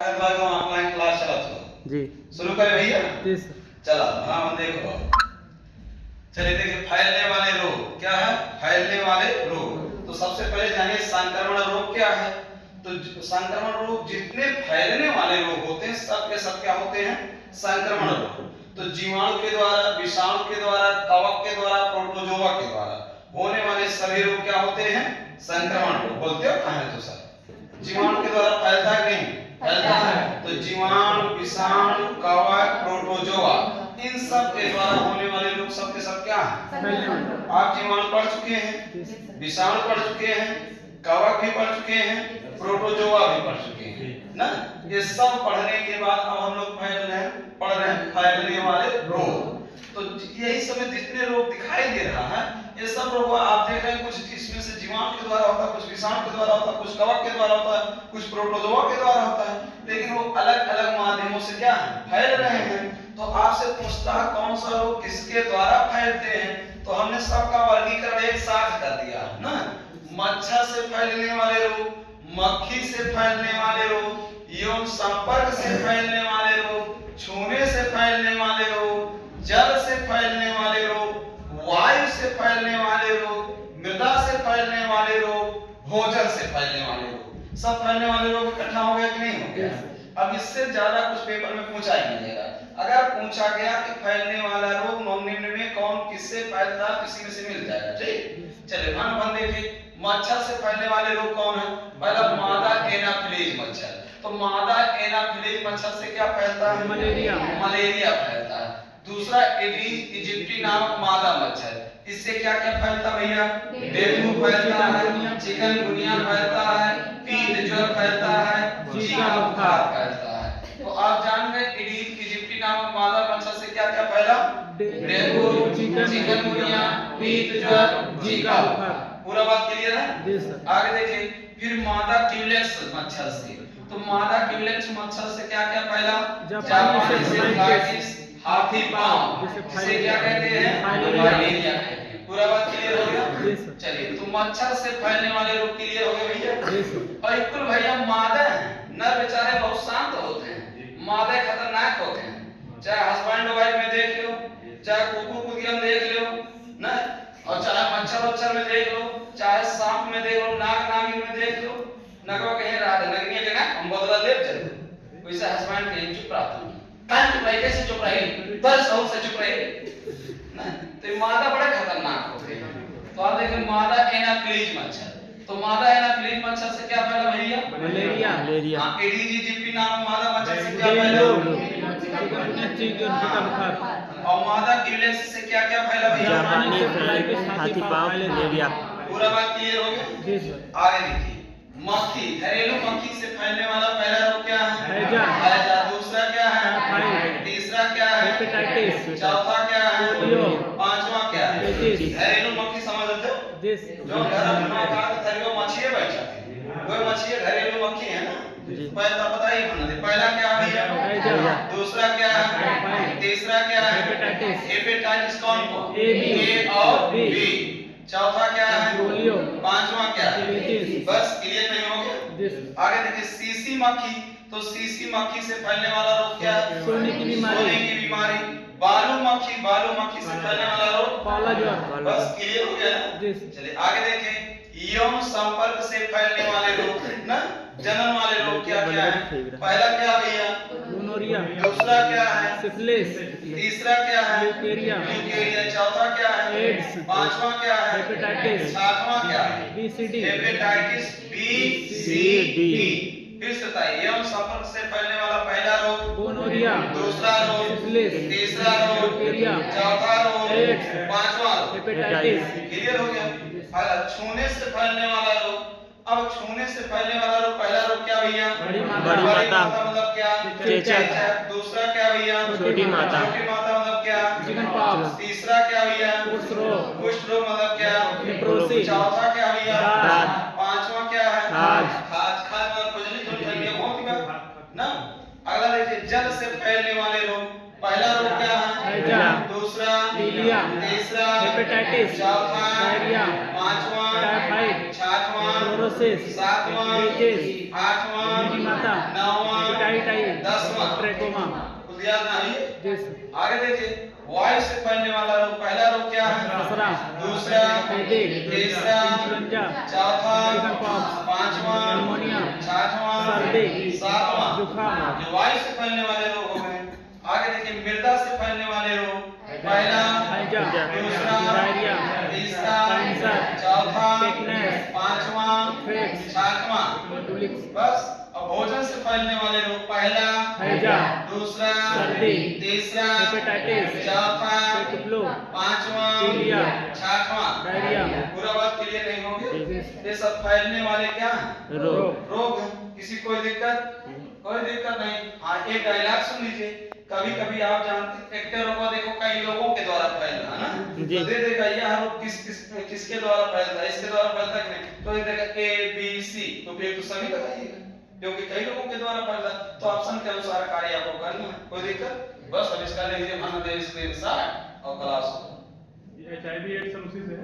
Online class चला था जी शुरू करें भैया जी सर। चला हाँ देखो चलिए देखिए फैलने वाले रोग क्या है फैलने वाले रोग तो सबसे पहले जानिए संक्रमण रोग क्या है तो संक्रमण रोग जितने फैलने वाले रोग होते हैं सब के सब क्या होते हैं संक्रमण रोग तो जीवाणु के द्वारा विषाणु के द्वारा कवक के द्वारा प्रोटोजोआ के द्वारा होने वाले सभी रोग क्या होते हैं संक्रमण रोग बोलते हो कहां तो सर जीवाणु के द्वारा फैलता है नहीं फैलता है तो जीवाणु विषाणु कवक प्रोटोजोआ इन सब के द्वारा होने वाले रोग सब के सब क्या है आप जीवाणु पढ़ चुके हैं विषाणु पढ़ चुके हैं कवक भी पढ़ चुके हैं प्रोटोजोआ भी पढ़ चुके हैं ना ये सब पढ़ने के बाद अब हम लोग पढ़ रहे हैं फैलने वाले रोग तो यही समय जितने रोग दिखाई दे रहा है ये सब रोग आप देख रहे हैं कुछ इसमें से जीवाणु के द्वारा होता है कुछ विषाणु के द्वारा होता है कुछ कवक के द्वारा होता है कुछ प्रोटोजोआ के द्वारा होता है लेकिन वो अलग अलग माध्यमों से क्या है फैल रहे हैं तो आपसे पूछता है कौन सा रोग किसके द्वारा फैलते हैं तो हमने सबका वर्गीकरण एक साथ कर दिया ना मच्छर से फैलने वाले रोग मक्खी से फैलने वाले रोग यौन संपर्क से फैलने वाले रोग छूने से फैलने वाले रोग जल से फैलने वाले रोग वायु से फैलने वाले रोग मृदा से फैलने वाले रोग भोजन से फैलने वाले रोग सब फैलने वाले रोग इकट्ठा हो गया कि नहीं हो गया अब इससे ज्यादा कुछ पेपर में पूछा ही नहीं जाएगा अगर पूछा गया कि फैलने वाला रोग निम्न में कौन किससे फैलता है किसी में से मिल जाएगा ठीक चलिए भन देखिए मच्छर से फैलने वाले रोग कौन है पहला मादा एनाफिलीज मच्छर तो मादा एनाफिलीज मच्छर से क्या फैलता है मलेरिया फैलता है दूसरा एडीज इजिप्टी नामक मादा मच्छर इससे क्या क्या फैलता भैया डेंगू फैलता है चिकनगुनिया फैलता है पीत ज्वर फैलता है जीका बुखार फैलता है तो आप जान गए एडीज इजिप्टी नामक मादा मच्छर से क्या क्या फैला डेंगू चिकनगुनिया पीत ज्वर जीका बुखार पूरा बात क्लियर है जी सर आगे देखिए फिर मादा क्यूलेक्स मच्छर से तो मादा क्यूलेक्स मच्छर से क्या क्या फैला जापानी सेफलाइटिस हाथी पांव जिसे क्या कहते हैं मलेरिया कहते हैं पूरा बात क्लियर हो गया चलिए तो मच्छर से फैलने वाले रोग क्लियर हो गए भैया और कुल भैया मादा है नर बेचारे बहुत शांत होते हैं मादा खतरनाक होते हैं चाहे हस्बैंड वाइफ में देख लो चाहे कुकुर कुतिया में देख लो ना और चाहे मच्छर में देख लो चाहे सांप में देख लो नाग नागिन में देख लो नगवा कहीं रात नगनी के ना हम बदला ले चल वैसे हस्बैंड कहीं चुप रहता हूं काहे चुप रहे कैसे चुप रहे बस और से चुप रहे ना तो मादा बड़े खतरनाक होते हैं तो आप देखें मादा एनाफिलीज मच्छर तो मादा एनाफिलीज मच्छर से क्या फैला भैया मलेरिया हां एडीज इजिप्टी नाम मादा मच्छर से क्या फैला चिकन बुखार और मादा क्यूलेक्स से क्या क्या फैला भैया जापानी हाथी पांव मलेरिया पूरा बात क्लियर हो गया जी सर आगे देखिए मक्खी घरेलू मक्खी से फैलने वाला पहला रोग क्या है हैजा दूसरा क्या है तीसरा क्या है हेपेटाइटिस चौथा क्या है पांचवा क्या है घरेलू मक्खी समझते हो जो घर में माता थरियो मछली बैठा वो मछली घरेलू मक्खी है ना पहला बताइए पहला क्या भैया दूसरा क्या है तीसरा क्या है हेपेटाइटिस कौन को ए और बी चौथा क्या है पोलियो पांचवा क्या है बस क्लियर नहीं हो गया आगे देखिए सीसी मक्खी तो सीसी मक्खी से फैलने वाला रोग क्या है सोने की बीमारी बालू मक्खी से फैलने वाला रोग काला ज्वर बस क्लियर हो गया ना चलिए आगे देखें यौन संपर्क से फैलने वाले रोग ना जन्म वाले रोग क्या क्या है पहला क्या भैया गोनोरिया दूसरा क्या है सिफिलिस तीसरा क्या है ल्यूकेरिया चौथा क्या है एड्स पांचवा क्या है हेपेटाइटिस सातवां क्या है BCD hepatitis B C D फिर से बताइए यौन संपर्क से फैलने वाला पहला रोग गोनोरिया दूसरा रोग सिफिलिस तीसरा रोग ल्यूकेरिया चौथा रोग एड्स पांचवा हेपेटाइटिस क्लियर हो गया पहला छूने से फैलने वाला रोग अब छूने से फैलने वाला रोग पहला रोग क्या भैया बड़ी माता मतलब क्या चेचक दूसरा क्या भैया छोटी माता मतलब क्या चिकनपॉक्स तीसरा क्या भैया कुष्ठ रोग मतलब क्या लेप्रोसी चौथा क्या भैया पांचवा क्या है खाज मतलब खुजली खुजली बहुत ही ना अगला देखिए जल से फैलने वाले रोग पहला रोग क्या है दूसरा पीलिया तीसरा हेपेटाइटिस चौथा डायरिया पांचवा टाइफाइड छठवां क्लोरोसिस सातवां आठवां माता नौवां ट्रैकोमा कुल याद ना है? जी सर आगे देखिए, वायु से फैलने वाला रोग, पहला रोग क्या है? खसरा दूसरा, हेडेक तीसरा, इन्फ्लुएंजा चौथा, चिकनपॉक्स पांचवा, निमोनिया छठवां, सर्दी सातवां, जुकाम ये वायु से फैलने वाले रोग हो गए। आगे देखिए, मृदा से फैलने वाले रोग, पहला, हैजा दूसरा, डायरिया तीसरा, कैंसर चौथा, टेटनस पांचवा, फिट्स छठवां। टुलिक्स बस। अब भोजन से फैलने वाले रोग, पहला, हैजा दूसरा, सर्दी तीसरा, हेपेटाइटिस चौथा, पेट फ्लू पांचवा, पीलिया छठवां। डायरिया पूरा बात क्लियर नहीं होगी? जी। ये सब फैलने वाले क्या हैं? रोग रोग हैं। किसी कोई दिक्कत? कोई दिक्कत नहीं। हाँ, एक डायलॉग सुन लीजिए। कभी कभी आप जानते हैं ट्रैक्टर रोग देखो कई लोगों के द्वारा फैलता है ना, जी। तो दे देगा यह रोग किसके द्वारा फैलता है, इसके द्वारा फैलता है कि नहीं, तो ये देगा A B C, तो फिर तो सभी लगाइएगा क्योंकि कई लोगों के द्वारा फैलता है। तो ऑप्शन के अनुसार कार्य आपको करना है। कोई दिक्कत? बस अब इसका लिखिए स्क्रीनशॉट और क्लास। HIV एड्स उसी से है।